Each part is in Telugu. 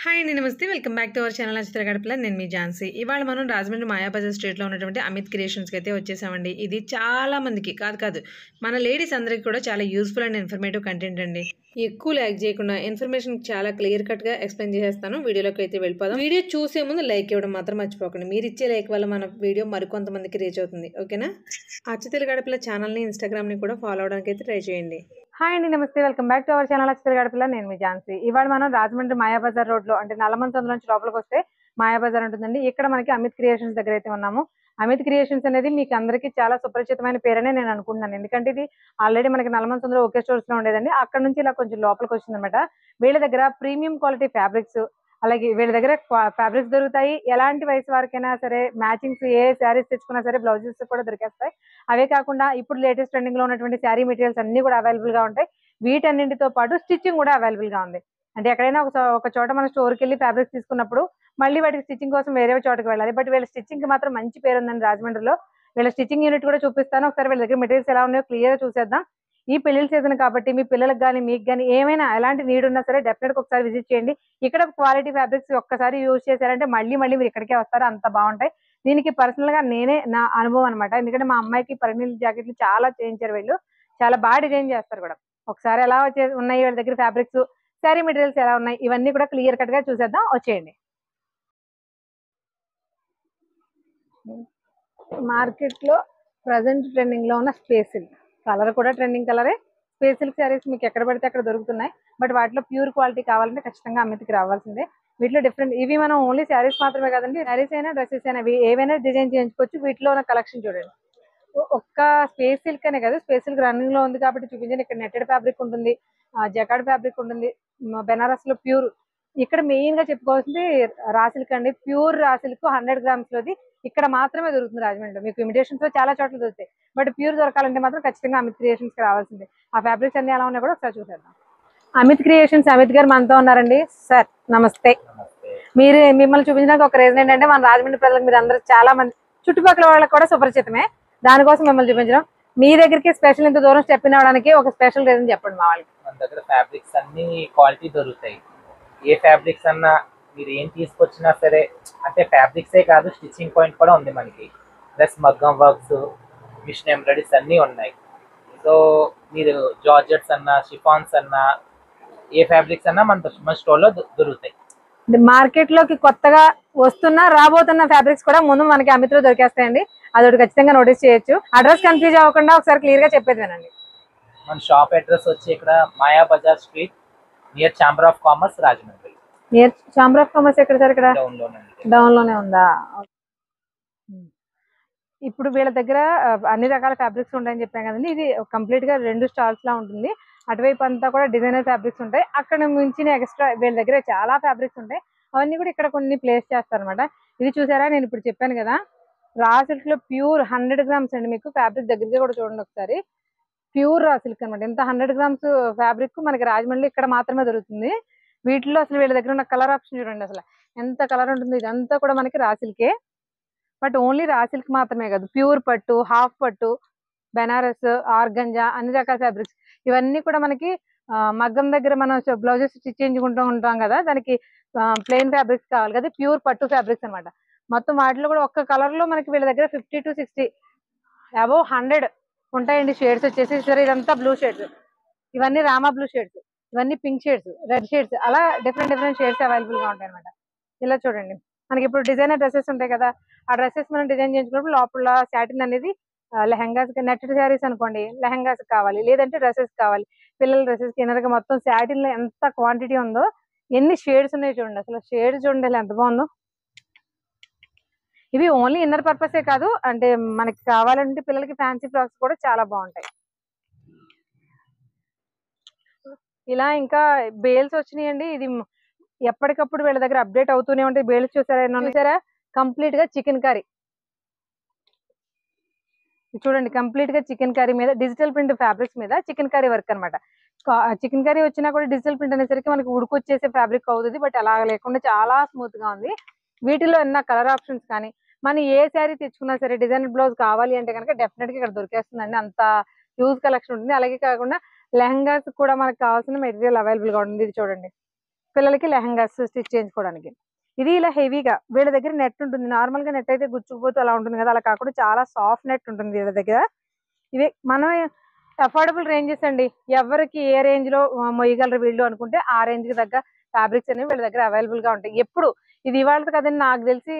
హాయ్ అండి. నమస్తే. Welcome back to our channel Nachitra Gadapala. నేను మీ ఝాన్సీ. ఇవాళ మనం రాజమండ్రి మాయాబజార్ స్ట్రీట్‌లో ఉన్నటువంటి అమిత్ క్రియేషన్స్‌కి అయితే వచ్చేసామండి. ఇది చాలా మందికి కాదు మన లేడీస్ అందరికి కూడా చాలా యూజ్‌ఫుల్ అండ్ ఇన్ఫర్మేటివ్ కంటెంట్ అండి. ఎక్కువ లాగ్ చేయకుండా ఇన్ఫర్మేషన్ చాలా క్లియర్ కట్‌గా ఎక్స్‌ప్లెయిన్ చేసేస్తాను. వీడియోలోకి అయితే వెళ్ళిపోదాం. వీడియో చూసే ముందు లైక్ ఇవ్వడం మాత్రం మర్చిపోకండి. మీరు ఇచ్చే లైక్ వల్ల మన వీడియో మరికొంతమందికి రీచ్ అవుతుంది. ఓకేనా? అచ్చతెలు గడపల ఛానల్‌ని, ఇన్‌స్టాగ్రామ్‌ని కూడా ఫాలో అవ్వడానికి అయితే ట్రై చేయండి. హాయ్ అండి, నమస్తే. Welcome back to our channel Akshara Gadapala. నేను మీ ఝాన్సీ. ఇవాళ మనం రాజమండ్రి మాయాబజార్ రోడ్ లో అంటే నల్లమన్ సందు నుంచి లోపలికి వస్తే మాయాబజార్ ఉంటుందండి. ఇక్కడ మనకి అమిత్ క్రియేషన్స్ దగ్గర అయితే ఉన్నాము. అమిత్ క్రియేషన్స్ అనేది మీకు అందరికీ చాలా సుపరిచితమైన పేరనే నేను అనుకుంటున్నాను. ఎందుకంటే ఇది ఆల్రెడీ మనకి నల్లమన్ సందులో ఒకే స్టోర్స్ లో ఉండేదండి. అక్కడ నుంచి ఇలా కొంచెం లోపలికి వచ్చిందనమాట. వీళ్ళ దగ్గర ప్రీమియం క్వాలిటీ ఫ్యాబ్రిక్స్, అలాగే వీళ్ళ దగ్గర ఫ్యాబ్రిక్స్ దొరుకుతాయి. ఎలాంటి వయసు వారికైనా సరే మ్యాచింగ్స్ ఏ శారీస్ తెచ్చుకున్నా సరే బ్లౌజెస్ కూడా దొరికేస్తాయి. అవే కాకుండా ఇప్పుడు లేటెస్ట్ ట్రెండింగ్ లో ఉన్నటువంటి శారీ మెటీరియల్స్ అన్ని కూడా అవైలబుల్ గా ఉంటాయి. వీటన్నింటితో పాటు స్టిచ్చింగ్ కూడా అవైలబుల్ గా ఉంది. అంటే ఎక్కడైనా ఒక చోట మన స్టోర్కి వెళ్ళి ఫ్యాబ్రిక్స్ తీసుకున్నప్పుడు మళ్ళీ వాటికి స్టిచ్చింగ్ కోసం వేరే చోటకి వెళ్ళాలి. బట్ వీళ్ళ స్టిచ్చింగ్ కి మాత్రం మంచి పేరు ఉందండి రాజమండ్రిలో. వీళ్ళ స్టిచ్చింగ్ యూనిట్ కూడా చూపిస్తాను. ఒకసారి వీళ్ళ దగ్గర మెటీరియల్స్ ఎలా ఉన్నాయో క్లియర్ గా చూసేద్దాం. ఈ పెళ్లిళ్ళ సీజన్ కాబట్టి మీ పిల్లలకు కానీ మీకు కానీ ఏమైనా ఎలాంటి నీడ్ ఉన్నా సరే డెఫినెట్ గా ఒకసారి విజిట్ చేయండి. ఇక్కడ క్వాలిటీ ఫ్యాబ్రిక్స్ ఒక్కసారి యూజ్ చేశారంటే మళ్ళీ మీరు ఇక్కడికే వస్తారు. అంత బాగుంటాయి. దీనికి పర్సనల్ గా నేనే నా అనుభవం అనమాట. ఎందుకంటే మా అమ్మాయికి పరిణిల్ జాకెట్లు చాలా చేయించారు వీళ్ళు. చాలా బాగా డిజైన్ చేస్తారు కూడా. ఒకసారి ఎలా ఉన్నాయి వీళ్ళ దగ్గర ఫ్యాబ్రిక్స్, శారీ మెటీరియల్స్ ఎలా ఉన్నాయి, ఇవన్నీ కూడా క్లియర్ కట్ గా చూసేద్దాం. వచ్చేయండి. మార్కెట్ లో ప్రజెంట్ ట్రెండింగ్ లో ఉన్న స్పేస్ సిల్క్ కలర్ కూడా ట్రెండింగ్ కలరే. స్పేస్ సిల్క్ శారీస్ మీకు ఎక్కడ పడితే అక్కడ దొరుకుతున్నాయి. బట్ వాటిలో ప్యూర్ క్వాలిటీ కావాలంటే ఖచ్చితంగా అమిత్కి రావాల్సిందే. వీటిలో డిఫరెంట్ ఇవి మనం ఓన్లీ శారీస్ మాత్రమే కదండి, శారీస్ అయినా డ్రెస్సెస్ అయినా ఏవైనా డిజైన్ చేయించుకోవచ్చు. వీటిలో ఉన్న కలెక్షన్ చూడండి. ఒక్క స్పేస్ సిల్క్ అనే కదా, స్పేస్ సిల్క్ రన్నింగ్ లో ఉంది కాబట్టి చూపించండి. ఇక్కడ నెట్టెడ్ ఫ్యాబ్రిక్ ఉంటుంది, జకార్డ్ ఫ్యాబ్రిక్ ఉంటుంది, బెనారస్ లో ప్యూర్. ఇక్కడ మెయిన్ గా చెప్పుకోవాల్సింది రా సిల్క్ అండి. ప్యూర్ రా సిల్క్ 100 గ్రామ్స్ లోది ఇక్కడ మాత్రమే దొరుకుతుంది రాజమండ్రిలో. మీకు ఇమిటేషన్స్ లో చాలా చోట్ల దొరుకుతాయి. బట్ ప్యూర్ దొరకాలంటే మాత్రం ఖచ్చితంగా అమిత్ క్రియేషన్స్ కి రావాల్సిందే. ఆ ఫ్యాబ్రిక్స్ అన్ని ఎలా ఉన్నాయి కూడా ఒకసారి చూసేద్దాం. అమిత్ క్రియేషన్స్ అమిత్ గారు మనతో ఉన్నారండి. సార్ నమస్తే. మీరు మిమ్మల్ని చూపించడానికి ఒక రీజన్ ఏంటంటే మన రాజమండ్రి ప్రజలకు మీరు అందరూ చాలా మంది చుట్టుపక్కల వాళ్ళకి కూడా సుపరిచితమే. దానికోసం మిమ్మల్ని చూపించడం. మీ దగ్గరికి స్పెషల్ ఇంత దూరం స్టెప్ ఇన్ అవడానికి ఒక స్పెషల్ రీజన్ చెప్పండి మా వాళ్ళకి. మన దగ్గర ఫ్యాబ్రిక్స్ అన్ని క్వాలిటీ దొరుకుతాయి. ఏ ఫ్యాబ్రిక్స్ అన్నా మీరు ఏం తీసుకొచ్చినా సరే, అంటే ఫ్యాబ్రిక్సే కాదు స్టిచ్చింగ్ పాయింట్ కూడా ఉంది మనకి. ప్లస్ మగ్గం వర్క్స్, మిషన్ ఎంబ్రాయిడరీస్ అన్నీ ఉన్నాయి. సో మీరు జార్జెట్స్ అన్నా, షిఫాన్స్ అన్నా, ఏ ఫ్యాబ్రిక్స్ అన్నా మన స్టోర్లో దొరుకుతాయి. మార్కెట్ లోకి కొత్తగా వస్తున్న రాబోతున్న ఫ్యాబ్రిక్స్ కూడా ముందు మనకి అమిత్ లో దొరికేస్తాయండి. అదొకటి ఖచ్చితంగా నోటీస్ చేయొచ్చు. అడ్రస్ కన్ఫ్యూజ్ అవ్వకుండా ఒకసారి క్లియర్ గా చెప్పేది వినండి. మన షాప్ అడ్రస్ వచ్చి ఇక్కడ Maya Bazar street, near chamber of commerce, Rajahmundry. Near chamber of commerce ఎక్కడ సార్? ఇక్కడ డౌన్ లోనే ఉందా? ఇప్పుడు వీళ్ళ దగ్గర అన్ని రకాల ఫ్యాబ్రిక్స్ ఉంటాయని చెప్పాం కదండి. ఇది కంప్లీట్ గా 2 స్టాల్స్ లా ఉంటుంది. అటువైపు అంతా కూడా డిజైనర్ ఫ్యాబ్రిక్స్ ఉంటాయి. అక్కడ మించిన ఎక్స్ట్రా వీళ్ళ దగ్గర చాలా ఫ్యాబ్రిక్స్ ఉంటాయి. అవన్నీ కూడా ఇక్కడ కొన్ని ప్లేస్ చేస్తారనమాట. ఇది చూసారా, నేను ఇప్పుడు చెప్పాను కదా, రా సిల్క్ లో ప్యూర్ 100 గ్రామ్స్ అండి. మీకు ఫ్యాబ్రిక్ దగ్గరగా కూడా చూడండి ఒకసారి. ప్యూర్ రా సిల్క్ అనమాట. ఇంత 100 గ్రామ్స్ ఫ్యాబ్రిక్ మనకి రాజమండ్రి ఇక్కడ మాత్రమే దొరుకుతుంది. వీటిలో అసలు వీళ్ళ దగ్గర ఉన్న కలర్ ఆప్షన్ చూడండి. అసలు ఎంత కలర్ ఉంటుంది. ఇదంతా కూడా మనకి రా సిల్కే. బట్ ఓన్లీ రా సిల్క్ మాత్రమే కాదు, ప్యూర్ పట్టు, హాఫ్ పట్టు, బెనారస్, ఆర్గంజా, అన్ని రకాల ఫ్యాబ్రిక్స్. ఇవన్నీ కూడా మనకి మగ్గం దగ్గర మనం బ్లౌజెస్ స్టిచ్ చేయించుకుంటూ ఉంటాం కదా, దానికి ప్లెయిన్ ఫ్యాబ్రిక్స్ కావాలి కదా, ప్యూర్ పట్టు ఫ్యాబ్రిక్స్ అనమాట. మొత్తం వాటిలో కూడా ఒక్క కలర్ లో మనకి వీళ్ళ దగ్గర 50 to 60 అబౌవ్ 100 ఉంటాయండి షేడ్స్ వచ్చేసి. సరే, ఇదంతా బ్లూ షేడ్స్, ఇవన్నీ రామా బ్లూ షేడ్స్, ఇవన్నీ పింక్ షేడ్స్, రెడ్ షేడ్స్, అలా డిఫరెంట్ షేడ్స్ అవైలబుల్ గా ఉంటాయి అనమాట. ఇలా చూడండి, మనకి ఇప్పుడు డిజైనర్ డ్రెస్సెస్ ఉంటాయి కదా, ఆ డ్రెస్సెస్ మనం డిజైన్ చేయించుకున్నప్పుడు లోపల సాటిన్ అనేది లెహంగాస్, నెట్టెడ్ శారీస్ అనుకోండి, లెహంగాస్ కావాలి, లేదంటే డ్రెస్సెస్ కావాలి. పిల్లల డ్రెస్సెస్ కి ఇన్నర్ గా మొత్తం సాటిన్ లో ఎంత క్వాంటిటీ ఉందో, ఎన్ని షేడ్స్ ఉన్నాయో చూడండి. అసలు షేడ్స్ చూడండి ఎంత బాగుందో. ఇవి ఓన్లీ ఇన్నర్ పర్పసే కాదు, అంటే మనకి కావాలంటే పిల్లలకి ఫ్యాన్సీ ఫ్రాక్స్ కూడా చాలా బాగుంటాయి. ఇలా ఇంకా బేల్స్ వచ్చినాయండి. ఇది ఎప్పటికప్పుడు వీళ్ళ దగ్గర అప్డేట్ అవుతూనే ఉంటాయి. బేల్స్ చూసారా, కంప్లీట్ గా చికెన్ కర్రీ చూడండి. కంప్లీట్ గా చికెన్ కర్రీ మీద డిజిటల్ ప్రింట్ ఫ్యాబ్రిక్స్ మీద చికెన్ కర్రీ వర్క్ అనమాట. చికెన్ కర్రీ వచ్చినా కూడా డిజిటల్ ప్రింట్ అనేసరికి మనకి ఉడుకొచ్చేసే ఫ్యాబ్రిక్ అవుతుంది. బట్ అలా లేకుండా చాలా స్మూత్ గా ఉంది. వీటిలో ఉన్న కలర్ ఆప్షన్స్ కానీ, మనం ఏ శారీ తెచ్చుకున్నా సరే డిజైనర్ బ్లౌజ్ కావాలి అంటే కనుక డెఫినెట్ గా ఇక్కడ దొరికేస్తుందండి. అంత యూజ్ కలెక్షన్ ఉంటుంది. అలాగే కాకుండా లెహంగాస్ కూడా మనకు కావాల్సిన మెటీరియల్ అవైలబుల్ గా ఉంటుంది. ఇది చూడండి, పిల్లలకి లెహంగాస్ స్టిచ్ చేయించుకోవడానికి. ఇది ఇలా హెవీగా వీళ్ళ దగ్గర నెట్ ఉంటుంది. నార్మల్‌గా నెట్ అయితే గుచ్చుకుపోతూ అలా ఉంటుంది కదా! అలా కాకుండా చాలా సాఫ్ట్ నెట్ ఉంటుంది వీళ్ళ దగ్గర. ఇవి మనం అఫోర్డబుల్ రేంజెస్ అండి. ఎవరికి ఏ రేంజ్‌లో మొయ్యగలరు వీళ్ళు అనుకుంటే ఆ రేంజ్‌కి తగ్గ ఫ్యాబ్రిక్స్ అనేవి వీళ్ళ దగ్గర అవైలబుల్‌గా ఉంటాయి. ఎప్పుడు ఇది ఇవాళది కదండీ, నాకు తెలిసి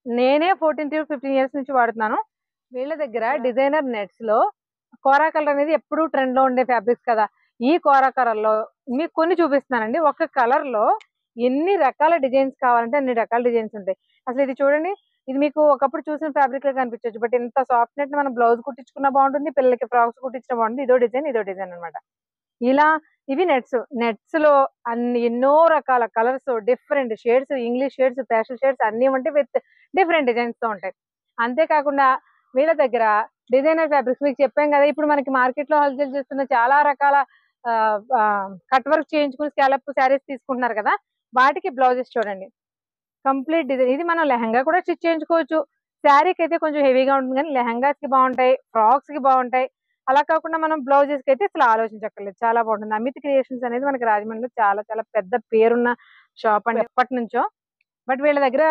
నేనే 14-15 ఇయర్స్ నుంచి వాడుతున్నాను. వీళ్ళ దగ్గర డిజైనర్ నెట్స్‌లో కోరా కలర్ అనేది ఎప్పుడూ ట్రెండ్‌లో ఉండే ఫ్యాబ్రిక్స్ కదా! ఈ కోరా కలర్‌లో మీకు కొన్ని చూపిస్తున్నానండి. ఒక కలర్‌లో ఎన్ని రకాల డిజైన్స్ కావాలంటే అన్ని రకాల డిజైన్స్ ఉంటాయి. అసలు ఇది చూడండి. ఇది మీకు ఒకప్పుడు చూసిన ఫ్యాబ్రిక్ లాగా కనిపించొచ్చు. బట్ ఇంత సాఫ్ట్ నెట్ మనం బ్లౌజ్ కుట్టించుకున్నా బాగుంటుంది. పిల్లలకి ఫ్రాక్స్ కుట్టించినా బాగుంటుంది. ఇదో డిజైన్ అన్నమాట. ఇలా ఇవి నెట్స్‌లో ఎన్నో రకాల colours, different shades, English shades, pastel shades అన్నీ ఉంటాయి. విత్ డిఫరెంట్ డిజైన్స్‌తో ఉంటాయి. అంతేకాకుండా వీళ్ళ దగ్గర డిజైనర్ ఫ్యాబ్రిక్స్ మీకు చెప్పాం కదా! ఇప్పుడు మనకి మార్కెట్‌లో హల్చల్ చేస్తున్న చాలా రకాల కట్ వర్క్ చేయించుకుని స్కాలప్ శారీస్ తీసుకుంటున్నారు కదా! వాటికి బ్లౌజెస్ చూడండి. Complete design. ఇది మనం లెహంగా కూడా స్టిచ్ చేయించుకోవచ్చు. శారీకి అయితే కొంచెం హెవీగా ఉంటుంది కానీ లెహంగాస్‌కి బాగుంటాయి. ఫ్రాక్స్‌కి బాగుంటాయి. అలా కాకుండా మనం బ్లౌజెస్‌కి అయితే అసలు ఆలోచించక్కర్లేదు. చాలా బాగుంటుంది. అమిత్ క్రియేషన్స్ అనేది మనకి రాజమండ్రిలో చాలా చాలా పెద్ద పేరున్న షాప్ అండి ఎప్పటినుంచో. బట్ వీళ్ళ దగ్గర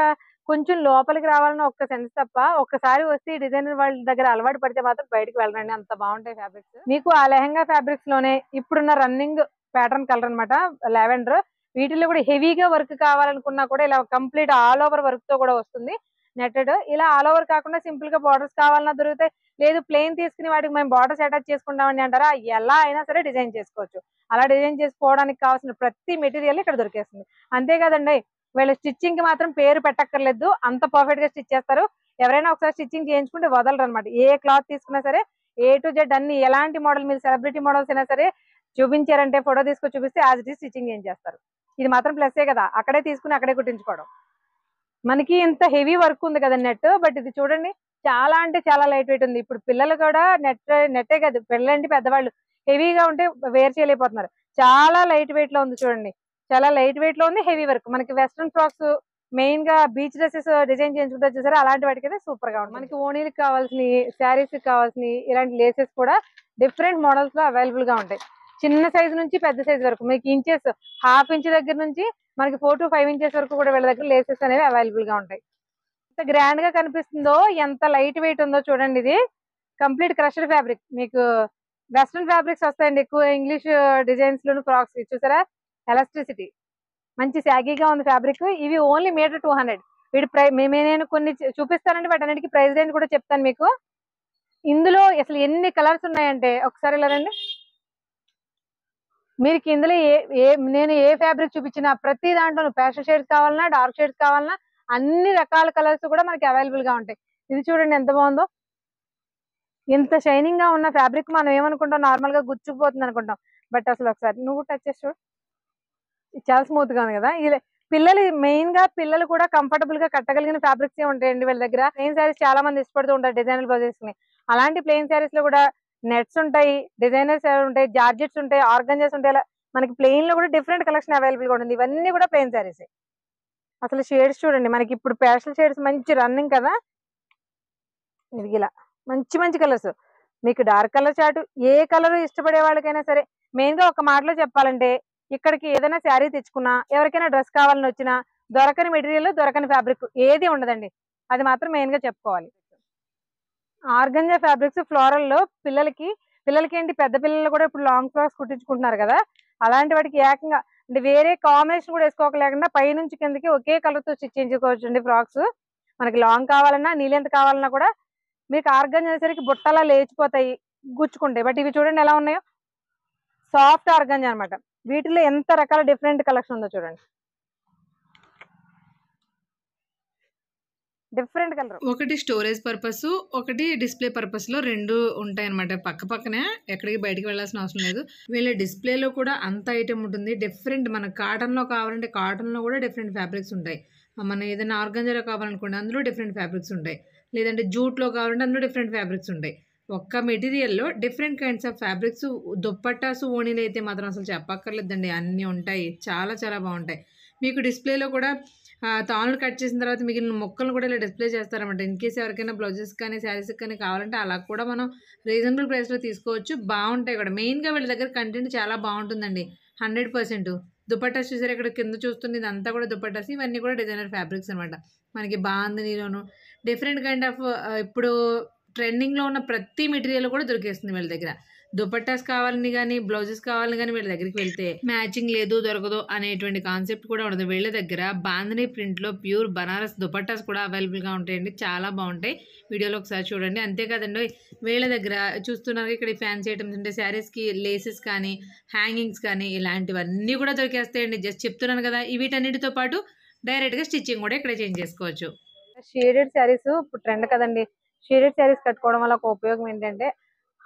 కొంచెం లోపలికి రావాలన్న ఒక్క సెన్స్ తప్ప ఒక్కసారి వస్తే ఈ డిజైనర్ వాళ్ళ దగ్గర అలవాటు పడితే మాత్రం బయటికి వెళ్ళరండి. అంత బాగుంటాయి ఫ్యాబ్రిక్స్. మీకు ఆ లెహంగా ఫ్యాబ్రిక్స్ లోనే ఇప్పుడున్న రన్నింగ్ ప్యాటర్న్ కలర్ అన్నమాట లావెండర్. వీటిల్లో కూడా హెవీగా వర్క్ కావాలనుకున్నా కూడా ఇలా కంప్లీట్ ఆల్ ఓవర్ వర్క్ తో కూడా వస్తుంది. నెట్టెడ్ ఇలా ఆల్ ఓవర్ కాకుండా సింపుల్ గా బార్డర్స్ కావాలన్నా దొరుకుతాయి. లేదు ప్లెయిన్ తీసుకుని వాటికి మేము బార్డర్స్ అటాచ్ చేసుకుంటామని అంటారా, ఎలా అయినా సరే డిజైన్ చేసుకోవచ్చు. అలా డిజైన్ చేసుకోవడానికి కావాల్సిన ప్రతి మెటీరియల్ ఇక్కడ దొరికేస్తుంది. అంతే కదండి, వీళ్ళ స్టిచ్చింగ్ కి మాత్రం పేరు పెట్టక్కర్లేదు. అంత పర్ఫెక్ట్ గా స్టిచ్ చేస్తారు. ఎవరైనా ఒకసారి స్టిచ్చింగ్ చేయించుకుంటే వదలరు అనమాట. ఏ క్లాత్ తీసుకున్నా సరే ఏ టు జెడ్ అన్ని ఎలాంటి మోడల్ మీరు సెలబ్రిటీ మోడల్స్ అయినా సరే చూపించారంటే ఫోటో తీసుకొని చూపిస్తే యాజ్ ఇట్ ఈస్ స్టిచ్చింగ్ చేయించేస్తారు. ఇది మాత్రం ప్లస్సే కదా, అక్కడే తీసుకుని అక్కడే కుట్టించుకోవడం. మనకి ఇంత హెవీ వర్క్ ఉంది కదా నెట్, బట్ ఇది చూడండి చాలా అంటే చాలా లైట్ వెయిట్ ఉంది. ఇప్పుడు పిల్లలు కూడా నెట్టే కాదు, పిల్లలేంటి పెద్దవాళ్ళు హెవీగా ఉంటే వేర్ చేయలేకపోతున్నారు. చాలా లైట్ వెయిట్ లో ఉంది చూడండి. చాలా లైట్ వెయిట్ లో ఉంది, హెవీ వర్క్. మనకి వెస్ట్రన్ ఫ్రాక్స్ మెయిన్ గా బీచ్ డ్రెస్సెస్ డిజైన్ చేయించుకుంటే చూసారా, అలాంటి వాటికి అయితే సూపర్ గా ఉంటుంది. మనకి ఓణీలకు కావాల్సిన, శారీస్ కావాల్సిన ఇలాంటి లేసెస్ కూడా డిఫరెంట్ మోడల్స్ లో అవైలబుల్ గా ఉంటాయి. చిన్న సైజు నుంచి పెద్ద సైజు వరకు మీకు ఇంచెస్ హాఫ్ ఇంచ్ దగ్గర నుంచి మనకి 4 to 5 ఇంచెస్ వరకు కూడా వీళ్ళ దగ్గర లేసెస్ అనేవి అవైలబుల్ గా ఉంటాయి. ఎంత గ్రాండ్ గా కనిపిస్తుందో, ఎంత లైట్ వెయిట్ ఉందో చూడండి. ఇది కంప్లీట్ క్రష్డ్ ఫ్యాబ్రిక్. మీకు వెస్ట్రన్ ఫ్యాబ్రిక్స్ వస్తాయండి ఎక్కువ ఇంగ్లీష్ డిజైన్స్ లోను ఫ్రాక్స్. చూసారా ఎలాస్టిసిటీ మంచి సాగీగా ఉంది ఫ్యాబ్రిక్. ఇవి ఓన్లీ మీటర్ 200. వీటి నేను కొన్ని చూపిస్తానండి, వాటి అన్నిటికీ ప్రైస్ రేంజ్ కూడా చెప్తాను మీకు. ఇందులో అసలు ఎన్ని కలర్స్ ఉన్నాయంటే ఒకసారి ఇలా రండి. మీరు ఇందులో నేను ఏ ఫ్యాబ్రిక్ చూపించినా ప్రతి దాంట్లోనూ ప్యాస్టల్ షేడ్స్ కావాలన్నా, డార్క్ షేడ్స్ కావాలన్నా అన్ని రకాల కలర్స్ కూడా మనకి అవైలబుల్ గా ఉంటాయి. ఇది చూడండి ఎంత బాగుందో. ఇంత షైనింగ్ గా ఉన్న ఫ్యాబ్రిక్ మనం ఏమనుకుంటాం, నార్మల్ గా గుచ్చుకుపోతుంది అనుకుంటాం. బట్ అసలు ఒకసారి నువ్వు టచ్ చేసి చూడు, చాలా స్మూత్ గా ఉంది కదా. ఇది పిల్లలు కూడా కంఫర్టబుల్ గా కట్టగలిగిన ఫ్యాబ్రిక్స్ ఉంటాయండి వీళ్ళ దగ్గర. ప్లెయిన్ శారీస్ చాలా మంది ఇష్టపడుతూ ఉంటారు డిజైనర్ బ్లౌజెస్ ని. అలాంటి ప్లెయిన్ శారీస్ లో కూడా నెట్స్ ఉంటాయి, డిజైనర్స్ ఉంటాయి, జార్జెట్స్ ఉంటాయి, ఆర్గంజాస్ ఉంటాయి. ఇలా మనకి ప్లెయిన్ లో కూడా డిఫరెంట్ కలెక్షన్ అవైలబుల్ గా ఉంటుంది. ఇవన్నీ కూడా ప్లెయిన్ శారీస్. అసలు షేడ్స్ చూడండి, మనకి ఇప్పుడు పేస్టల్ షేడ్స్ మంచి రన్నింగ్ కదా. ఇది ఇలా మంచి మంచి కలర్స్. మీకు డార్క్ కలర్ చాటు ఏ కలర్ ఇష్టపడే వాళ్ళకైనా సరే, మెయిన్ గా ఒక మాటలో చెప్పాలంటే ఇక్కడికి ఏదైనా శారీ తెచ్చుకున్నా, ఎవరికైనా డ్రెస్ కావాలని వచ్చినా దొరకని మెటీరియల్, దొరకని ఫ్యాబ్రిక్ ఏది ఉండదండి. అది మాత్రం మెయిన్ గా చెప్పుకోవాలి. ఆర్గంజా ఫ్యాబ్రిక్స్ ఫ్లోరల్ లో పిల్లలకి ఏంటి, పెద్ద పిల్లలు కూడా ఇప్పుడు లాంగ్ ఫ్రాక్స్ కుట్టించుకుంటున్నారు కదా. అలాంటి వాటికి ఏకంగా అంటే వేరే కాంబినేషన్ కూడా వేసుకోలేకుండా పైనుంచి కిందకి ఒకే కలర్ తో స్టిచ్ చేయించుకోవచ్చు అండి ఫ్రాక్స్. మనకి లాంగ్ కావాలన్నా, నీ లెంత్ కావాలన్నా కూడా మీకు ఆర్గంజా అనేసరికి బుట్టలా లేచిపోతాయి, గుచ్చుకుంటాయి. బట్ ఇవి చూడండి ఎలా ఉన్నాయో, సాఫ్ట్ ఆర్గంజా అనమాట. వీటిలో ఎంత రకాల డిఫరెంట్ కలెక్షన్ ఉందో చూడండి. Different colour. ఒకటి స్టోరేజ్ పర్పస్, ఒకటి డిస్ప్లే పర్పస్ లో రెండు ఉంటాయి అనమాట. పక్క పక్కనే ఎక్కడికి బయటికి వెళ్ళాల్సిన అవసరం లేదు. వీళ్ళ డిస్ప్లేలో కూడా అంత ఐటమ్ ఉంటుంది. డిఫరెంట్ మన కాటన్ లో కావాలంటే కాటన్ లో కూడా డిఫరెంట్ ఫ్యాబ్రిక్స్ ఉంటాయి. మన ఏదైనా ఆర్గంజాలో కావాలనుకోండి అందులో డిఫరెంట్ ఫ్యాబ్రిక్స్ ఉంటాయి. లేదంటే జూట్లో కావాలంటే అందులో డిఫరెంట్ ఫ్యాబ్రిక్స్ ఉంటాయి. ఒక్క మెటీరియల్లో different kinds of fabrics, dupattas, ఓణీలు అయితే మాత్రం అసలు చెప్పక్కర్లేదండి, అన్నీ ఉంటాయి. చాలా చాలా బాగుంటాయి. మీకు డిస్ప్లేలో కూడా తాళ్ళు కట్ చేసిన తర్వాత మిగిలిన ముక్కలు కూడా ఇలా డిస్ప్లే చేస్తారన్నమాట. ఇన్ కేసు ఎవరికైనా బ్లౌజెస్ కానీ శారీస్ కానీ కావాలంటే అలా కూడా మనం రీజనబుల్ ప్రైస్లో తీసుకోవచ్చు. బాగుంటాయి కూడా. మెయిన్గా వీళ్ళ దగ్గర కంటెంట్ చాలా బాగుంటుందండి. 100%. దుపట్టాస్ చూసారు ఇక్కడ కింద చూస్తుంది ఇదంతా కూడా దుపట్టాస్. ఇవన్నీ కూడా డిజైనర్ ఫ్యాబ్రిక్స్ అనమాట. మనకి బాందినీలోను డిఫరెంట్ కైండ్ ఆఫ్ ఇప్పుడు ట్రెండింగ్లో ఉన్న ప్రతి మెటీరియల్ కూడా దొరికేస్తుంది వీళ్ళ దగ్గర. దుపట్టాస్ కావాలని కానీ బ్లౌజెస్ కావాలని కానీ వీళ్ళ దగ్గరికి వెళ్తే మ్యాచింగ్ లేదు దొరకదు అనేటువంటి కాన్సెప్ట్ కూడా ఉండదు. వీళ్ళ దగ్గర బాందినీ ప్రింట్లో ప్యూర్ బనారస్ దుపట్టాస్ కూడా అవైలబుల్గా ఉంటాయండి. చాలా బాగుంటాయి. వీడియోలో ఒకసారి చూడండి. అంతేకాదండి వీళ్ళ దగ్గర చూస్తున్నారు ఇక్కడ ఫ్యాన్సీ ఐటమ్స్ అంటే శారీస్కి లేసెస్ కానీ హ్యాంగింగ్స్ కానీ ఇలాంటివన్నీ కూడా దొరికేస్తాయండి. జస్ట్ చెప్తున్నాను కదా. వీటన్నిటితో పాటు డైరెక్ట్గా స్టిచ్చింగ్ కూడా ఇక్కడ చేంజ్ చేసుకోవచ్చు. షేడెడ్ శారీస్ ఇప్పుడు ట్రెండ్ కదండి. షేడెడ్ శారీస్ కట్టుకోవడం వల్ల ఒక ఉపయోగం ఏంటంటే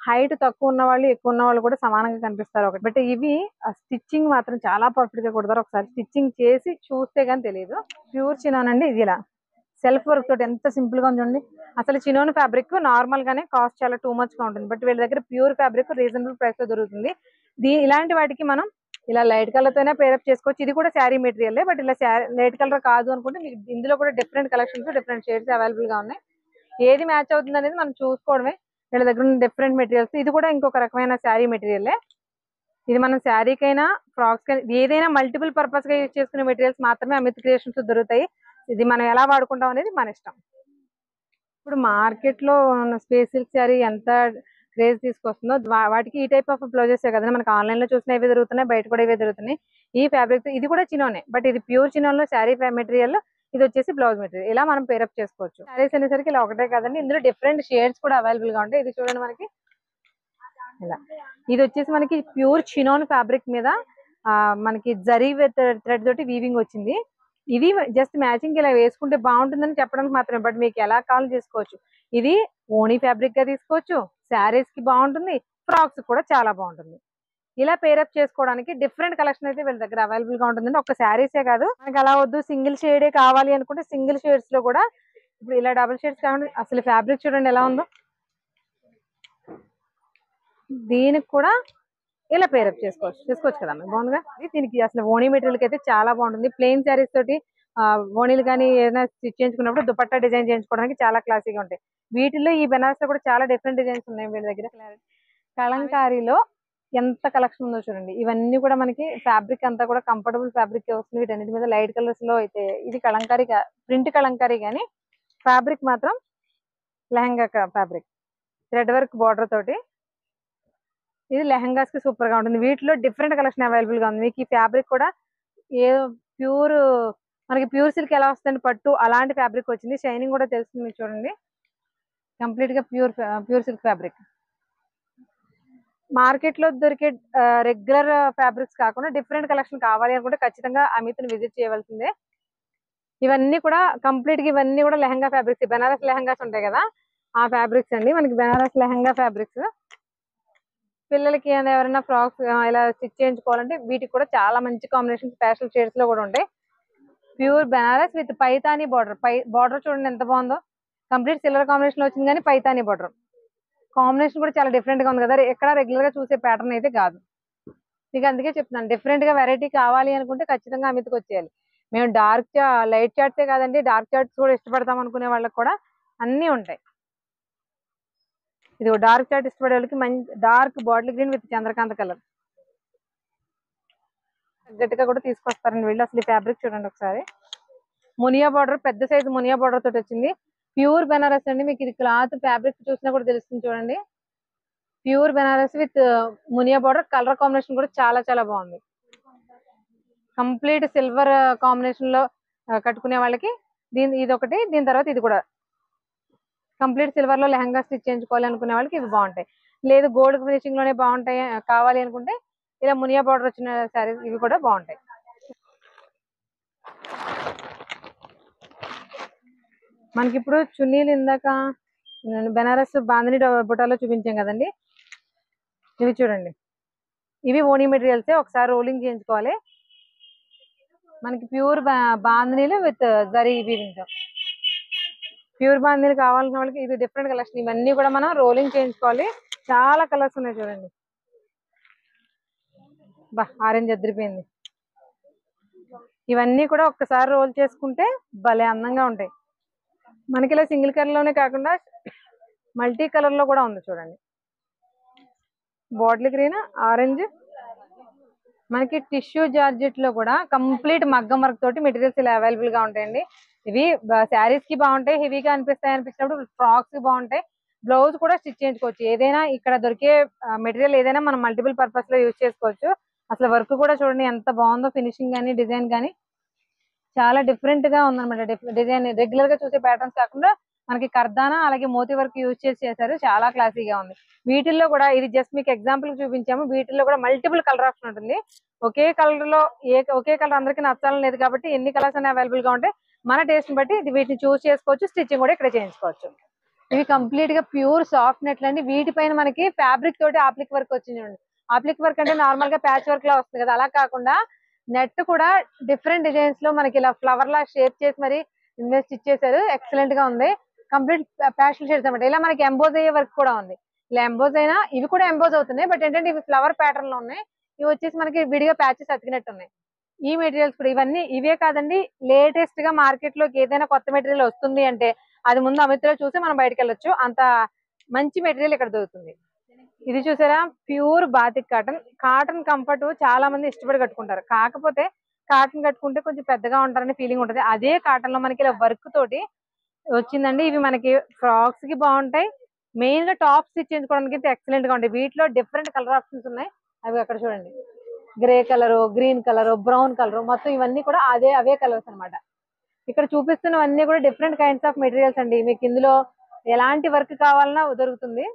హైట్ తక్కువ ఉన్న వాళ్ళు ఎక్కువ ఉన్న వాళ్ళు కూడా సమానంగా కనిపిస్తారు ఒకటి. బట్ ఇవి స్టిచ్చింగ్ మాత్రం చాలా పర్ఫెక్ట్ గా కుడతారు. ఒకసారి స్టిచ్చింగ్ చేసి చూస్తే గానీ తెలియదు. ప్యూర్ చినాన్ అండి. ఇది ఇలా సెల్ఫ్ వర్క్ తోటి ఎంత సింపుల్ గా ఉందండి. అసలు చినోన్ ఫ్యాబ్రిక్ నార్మల్ గానే కాస్ట్ చాలా టూ మచ్ గా ఉంటుంది. బట్ వీళ్ళ దగ్గర ప్యూర్ ఫ్యాబ్రిక్ రీజనబుల్ ప్రైస్ లో దొరుకుతుంది. ఇలాంటి వాటికి మనం ఇలా లైట్ కలర్ తోనే పేరప్ చేసుకోవచ్చు. ఇది కూడా శారీ మెటీరియల్. బట్ ఇలా లైట్ కలర్ కాదు అనుకుంటే మీకు ఇందులో కూడా different collections different shades available గా ఉన్నాయి. ఏది మ్యాచ్ అవుతుంది అనేది మనం చూసుకోవడమే. వీళ్ళ దగ్గర ఉన్న డిఫరెంట్ మెటీరియల్స్. ఇది కూడా ఇంకొక రకమైన శారీ మెటీరియలే. ఇది మనం శారీకైనా ఫ్రాక్స్ ఏదైనా మల్టిపుల్ పర్పస్ గా యూజ్ చేసుకునే మెటీరియల్స్ మాత్రమే అమిత్ క్రియేషన్స్ దొరుకుతాయి. ఇది మనం ఎలా వాడుకుంటాం అనేది మన ఇష్టం. ఇప్పుడు మార్కెట్ లో స్పేస్ సిల్క్ శారీ ఎంత క్రేజ్ తీసుకొస్తుందో వాటికి ఈ టైప్ ఆఫ్ బ్లౌజెస్ కదండి. మనకి ఆన్లైన్ లో చూసిన ఇవే దొరుకుతున్నాయి, బయట కూడా ఇవే దొరుకుతున్నాయి. ఈ ఫ్యాబ్రిక్ ఇది కూడా చినోనే. బట్ ఇది ప్యూర్ చినోన్ లో శారీ మెటీరియల్, ఇది వచ్చేసి బ్లౌజ్ మెటీరియల్. ఇలా మనం పేరప్ చేసుకోవచ్చు. శారీస్ అనేసరికి ఇలా ఒకటే కదండి, ఇందులో డిఫరెంట్ షేడ్స్ కూడా అవైలబుల్ గా ఉంటాయి. ఇది చూడండి మనకి ఇలా. ఇది వచ్చేసి మనకి ప్యూర్ చినోన్ ఫ్యాబ్రిక్ మీద మనకి జరీ విత్ థ్రెడ్ తోటి వీవింగ్ వచ్చింది. ఇది జస్ట్ మ్యాచింగ్ ఇలా వేసుకుంటే బాగుంటుందని చెప్పడానికి మాత్రమే. బట్ మీకు ఎలా కావాలో చేసుకోవచ్చు. ఇది ఓనీ ఫ్యాబ్రిక్ గా తీసుకోవచ్చు. శారీస్ కి బాగుంటుంది, ఫ్రాక్స్ కూడా చాలా బాగుంటుంది. ఇలా పేరప్ చేసుకోవడానికి డిఫరెంట్ కలెక్షన్ అయితే వీళ్ళ దగ్గర అవైలబుల్ గా ఉంటుందండి. ఒక శారీసే కాదు, మనకి అలా వద్దు సింగిల్ షేడే కావాలి అనుకుంటే సింగిల్ షేడ్స్ లో కూడా ఇప్పుడు ఇలా డబుల్ షేడ్స్ కావాలి. అసలు ఫ్యాబ్రిక్ చూడండి ఎలా ఉందో. దీనికి కూడా ఇలా పేరప్ చేసుకోవచ్చు కదా. బాగుందిగా. దీనికి అసలు ఓణీ మెటీరియల్ కి అయితే చాలా బాగుంటుంది. ప్లెయిన్ శారీస్ తోటి ఓణీలు కానీ ఏదైనా స్టిచ్ చేయించుకున్నప్పుడు దుపట్టా డిజైన్ చేయించుకోవడానికి చాలా క్లాసీగా ఉంటాయి. వీటిలో ఈ బెనారస్ లో కూడా చాలా డిఫరెంట్ డిజైన్స్ ఉన్నాయి వీళ్ళ దగ్గర. కలంకారీలో ఎంత కలెక్షన్ ఉందో చూడండి. ఇవన్నీ కూడా మనకి ఫ్యాబ్రిక్ అంతా కూడా కంఫర్టబుల్ ఫ్యాబ్రిక్ వస్తుంది. వీటన్నిటి మీద లైట్ కలర్స్ లో అయితే ఇది కలంకారీ ప్రింట్ కలంకారీ కానీ ఫ్యాబ్రిక్ మాత్రం lehenga fabric thread work border తోటి. ఇది లెహంగాస్ కి సూపర్ గా ఉంటుంది. వీటిలో డిఫరెంట్ కలెక్షన్ అవైలబుల్ గా ఉంది. మీకు ఈ ఫ్యాబ్రిక్ కూడా ఏ ప్యూర్ మనకి ప్యూర్ సిల్క్ ఎలా వస్తుంది పట్టు అలాంటి ఫ్యాబ్రిక్ వచ్చింది. షైనింగ్ కూడా తెలుస్తుంది మీకు చూడండి. కంప్లీట్ గా ప్యూర్ సిల్క్ ఫ్యాబ్రిక్. మార్కెట్ లో దొరికే రెగ్యులర్ ఫ్యాబ్రిక్స్ కాకుండా డిఫరెంట్ కలెక్షన్ కావాలి అనుకుంటే ఖచ్చితంగా అమిత్ ని విజిట్ చేయవలసిందే. ఇవన్నీ కూడా కంప్లీట్ గా ఇవన్నీ కూడా లెహంగా ఫ్యాబ్రిక్స్. బెనారస్ లెహంగాస్ ఉంటాయి కదా, ఆ ఫ్యాబ్రిక్స్ అండి. మనకి బెనారస్ లెహంగా ఫ్యాబ్రిక్స్. పిల్లలకి ఎవరైనా ఫ్రాక్స్ ఇలా స్టిచ్ చేయించుకోవాలంటే వీటికి కూడా చాలా మంచి కాంబినేషన్ స్పెషల్ షేడ్స్ లో కూడా ఉంటాయి. Pure Banaras with Paithani border. Border చూడండి ఎంత బాగుందో. కంప్లీట్ సిల్వర్ కాంబినేషన్ లో వచ్చింది కానీ పైతానీ బార్డర్ కాంబినేషన్ కూడా చాలా డిఫరెంట్ గా ఉంది కదా. ఎక్కడ రెగ్యులర్ గా చూసే ప్యాటర్న్ అయితే కాదు. మీకు అందుకే చెప్తున్నాను, డిఫరెంట్ గా వెరైటీ కావాలి అనుకుంటే ఖచ్చితంగా అమిత్కి వచ్చేయాలి. మేము లైట్ చార్ట్సే కాదండి, డార్క్ చార్ట్స్ కూడా ఇష్టపడతాం అనుకునే వాళ్ళకి కూడా అన్ని ఉంటాయి. ఇది డార్క్ చార్ట్ ఇష్టపడే వాళ్ళకి మంచి dark bottle green with Chandrakanta colour గట్టిగా కూడా తీసుకొస్తారండి వీళ్ళు. అసలు ఈ ఫ్యాబ్రిక్ చూడండి ఒకసారి. మునియా బార్డర్, పెద్ద సైజు మునియా బార్డర్ తోటి వచ్చింది. ప్యూర్ బెనారస్ అండి. మీకు ఇది క్లాత్ ఫ్యాబ్రిక్ చూసినా కూడా తెలుస్తుంది చూడండి. Pure Banaras with Muniya border. Colour combination కూడా చాలా చాలా బాగుంది. కంప్లీట్ సిల్వర్ కాంబినేషన్ లో కట్టుకునే వాళ్ళకి ఇది ఒకటి. దీని తర్వాత ఇది కూడా కంప్లీట్ సిల్వర్ లో లెహంగా స్టిచ్ చేయించుకోవాలి అనుకునే వాళ్ళకి ఇవి బాగుంటాయి. లేదు గోల్డ్ ఫినిషింగ్ లోనే బాగుంటాయి కావాలి అనుకుంటే ఇలా మునియా బార్డర్ వచ్చిన శారీస్ ఇవి కూడా బాగుంటాయి. మనకి ఇప్పుడు చున్నీలు ఇందాక బెనారస్ బాందిని బుటాలో చూపించాం కదండి. ఇవి చూడండి, ఇవి ఓనీ మెటీరియల్స్. ఒకసారి రోలింగ్ చేయించుకోవాలి. మనకి ప్యూర్ బాందినీలు విత్ జరీ వీవింగ్. ప్యూర్ బాందినీలు కావాల్సిన వాళ్ళకి ఇది డిఫరెంట్ కలెక్షన్. ఇవన్నీ కూడా మనం రోలింగ్ చేయించుకోవాలి. చాలా కలర్స్ ఉన్నాయి చూడండి. ఆరెంజ్ అదిరిపోయింది. ఇవన్నీ కూడా ఒక్కసారి రోల్ చేసుకుంటే భలే అందంగా ఉంటాయి. మనకి ఇలా సింగిల్ కలర్ లోనే కాకుండా మల్టీ కలర్ లో కూడా ఉంది చూడండి. బాటిల్ గ్రీన్, ఆరెంజ్, మనకి టిష్యూ జార్జెట్ లో కూడా కంప్లీట్ మగ్గం వర్క్ తోటి మెటీరియల్స్ ఇలా అవైలబుల్ గా ఉంటాయండి. ఇవి శారీస్ కి బాగుంటాయి, హెవీగా అనిపించినప్పుడు ఫ్రాక్స్ కి బాగుంటాయి. బ్లౌజ్ కూడా స్టిచ్ చేయించుకోవచ్చు. ఏదైనా ఇక్కడ దొరికే మెటీరియల్ ఏదైనా మనం మల్టిపుల్ పర్పస్ లో యూజ్ చేసుకోవచ్చు. అసలు వర్క్ కూడా చూడండి ఎంత బాగుందో, ఫినిషింగ్ గానీ డిజైన్ గానీ చాలా డిఫరెంట్ గా ఉందన్నమాట. డిజైన్ రెగ్యులర్ గా చూసే ప్యాటర్న్స్ కాకుండా మనకి కర్దానా అలాగే మోతీ వర్క్ యూజ్ చేసి చేశారు. చాలా క్లాసీగా ఉంది. వీటిల్లో కూడా ఇది జస్ట్ మీకు ఎగ్జాంపుల్ చూపించాము. వీటిల్లో కూడా మల్టిపుల్ కలర్ ఆప్షన్ ఉంటుంది. ఒకే కలర్ లో ఒకే కలర్ అందరికీ నచ్చాలని లేదు కాబట్టి ఎన్ని కలర్స్ అనేవి అవైలబుల్ గా ఉంటాయి. మన టేస్ట్ ని బట్టి వీటిని చూస్ చేసుకోవచ్చు. స్టిచ్చింగ్ కూడా ఇక్కడ చేయించుకోవచ్చు. ఇవి కంప్లీట్ గా ప్యూర్ సాఫ్ట్ నెట్లు అండి. వీటిపైన మనకి ఫ్యాబ్రిక్ తోటి ఆప్లిక్ వర్క్ వచ్చింది. ఆప్లిక్ వర్క్ అంటే నార్మల్ గా ప్యాచ్ వర్క్ లా వస్తుంది కదా, అలా కాకుండా నెట్ కూడా డిఫరెంట్ డిజైన్స్ లో మనకి ఇలా ఫ్లవర్ లా షేప్ చేసి మరి స్టిచ్ చేశారు. ఎక్సలెంట్ గా ఉంది. కంప్లీట్ ప్యాస్టల్ షేడ్స్ అనమాట. ఇలా మనకి ఎంబోజ్ అయ్యే వర్క్ కూడా ఉంది. ఇలా ఎంబోజ్ అయినా ఇవి కూడా ఎంబోజ్ అవుతున్నాయి. బట్ ఏంటంటే ఇవి ఫ్లవర్ ప్యాటర్న్ లో ఉన్నాయి. ఇవి వచ్చేసి మనకి విడిగా ప్యాచెస్ అతికినట్టు ఉన్నాయి. ఈ మెటీరియల్స్ కూడా ఇవన్నీ ఇవే కాదండి. లేటెస్ట్ గా మార్కెట్ లోకి ఏదైనా కొత్త మెటీరియల్ వస్తుంది అంటే అది ముందు అమిత్ లో చూసి మనం బయటకు వెళ్ళొచ్చు. అంత మంచి మెటీరియల్ ఇక్కడ దొరుకుతుంది. ఇది చూసారా, pure batik cotton. Cotton comfort చాలా మంది ఇష్టపడి కట్టుకుంటారు. కాకపోతే కాటన్ కట్టుకుంటే కొంచెం పెద్దగా ఉంటారని ఫీలింగ్ ఉంటుంది. అదే కాటన్ లో మనకి ఇలా వర్క్ తోటి వచ్చిందండి. ఇవి మనకి ఫ్రాక్స్ కి బాగుంటాయి. మెయిన్ గా టాప్ స్టిచ్ చేయించుకోవడానికి అయితే ఎక్సలెంట్ గా ఉంటాయి. వీటిలో డిఫరెంట్ కలర్ ఆప్షన్స్ ఉన్నాయి. అవి అక్కడ చూడండి, grey colour, green colour, brown colour, మొత్తం ఇవన్నీ కూడా అవే కలర్స్ అన్నమాట. ఇక్కడ చూపిస్తున్నవన్నీ కూడా డిఫరెంట్ కైండ్స్ ఆఫ్ మెటీరియల్స్ అండి. మీకు ఇందులో ఎలాంటి వర్క్ కావాలన్నా దొరుకుతుంది.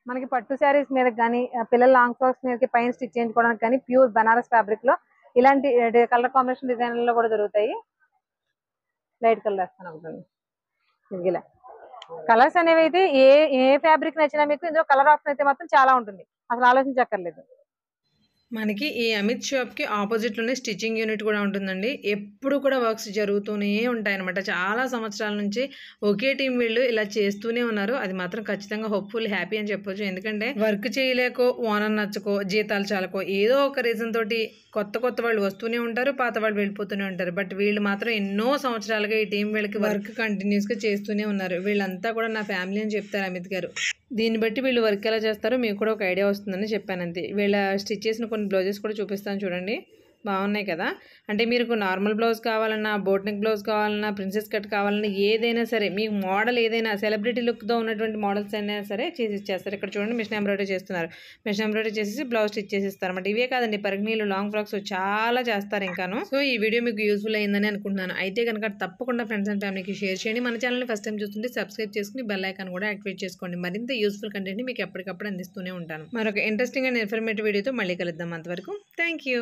మనకి పట్టు శారీస్ మీద కానీ పిల్లల లాంగ్ ఫ్రాక్స్ మీద పైన స్టిచ్ చేయించుకోవడానికి కానీ ప్యూర్ బనారస్ ఫ్యాబ్రిక్ లో ఇలాంటి కలర్ కాంబినేషన్ డిజైన్ లో కూడా దొరుకుతాయి. లైట్ కలర్ వేస్తాను. ఇలా కలర్స్ అనేవి అయితే ఏ ఫ్యాబ్రిక్ నచ్చినా మీకు ఇందులో కలర్ ఆప్షన్ అయితే మాత్రం చాలా ఉంటుంది. అసలు ఆలోచించక్కర్లేదు. మనకి ఈ అమిత్ షాప్కి ఆపోజిట్లోనే స్టిచ్చింగ్ యూనిట్ కూడా ఉంటుందండి. ఎప్పుడు కూడా వర్క్స్ జరుగుతూనే ఉంటాయన్నమాట. చాలా సంవత్సరాల నుంచి ఒకే టీం వీళ్ళు ఇలా చేస్తూనే ఉన్నారు. అది మాత్రం ఖచ్చితంగా హోప్ఫుల్, హ్యాపీ అని చెప్పొచ్చు. ఎందుకంటే వర్క్ చేయలేకో, ఓనర్ నచ్చకో, జీతాలు చాలకో ఏదో ఒక రీజన్ తోటి కొత్త వాళ్ళు వస్తూనే ఉంటారు, పాత వాళ్ళు వెళ్ళిపోతూనే ఉంటారు. బట్ వీళ్ళు మాత్రం ఎన్నో సంవత్సరాలుగా ఈ టీం వీళ్ళకి వర్క్ కంటిన్యూస్గా చేస్తూనే ఉన్నారు. వీళ్ళంతా కూడా నా ఫ్యామిలీ అని చెప్తారు అమిత్ గారు. దీన్ని బట్టి వీళ్ళు వర్క్ ఎలా చేస్తారో మీకు కూడా ఒక ఐడియా వస్తుందని చెప్పాను అంతే. వీళ్ళ స్టిచ్ చేసిన కొన్ని బ్లౌజెస్ కూడా చూపిస్తాను చూడండి. బాగున్నాయి కదా. అంటే మీరు నార్మల్ బ్లౌజ్ కావాలన్నా, బోట్ నెక్ బ్లౌజ్ కావాలన్నా, ప్రిన్సెస్ కట్ కావాలన్నా ఏదైనా సరే, మీకు మోడల్ ఏదైనా సెలబ్రిటీ లుక్తో ఉన్నటువంటి మోడల్స్ అయినా సరే చేసి ఇచ్చేస్తారు. ఇక్కడ చూడండి మిషన్ ఎంబ్రాయిడరీ చేస్తున్నారు. మిషన్ ఎంబ్రాయిడరీ చేసి బ్లౌజ్ స్టిచ్ చేసిస్తారు అన్నమాట. ఇవే కాదండి, పరిగణీలు, లాంగ్ ఫ్రాక్స్ చాలా చేస్తారు ఇంకాను. సో ఈ వీడియో మీకు యూస్ఫుల్ అయిందని అనుకుంటున్నాను. అయితే కనుక తప్పకుండా ఫ్రెండ్స్ అండ్ ఫ్యామిలీకి షేర్ చేయండి. మన ఛానల్ని ఫస్ట్ టైం చూస్తుంటే సబ్స్క్రైబ్ చేసుకుని బెల్ ఐకాన్ కూడా యాక్టివేట్ చేసుకోండి. మరింత యూస్ఫుల్ కంటెంట్ని మీకు ఎప్పటికప్పుడు అందిస్తూనే ఉంటాను. మరొక ఇంట్రెస్టింగ్ అండ్ ఇన్ఫర్మేటివ్ వీడియోతో మళ్ళీ కలుద్దాం. అంతవరకు థ్యాంక్ యూ.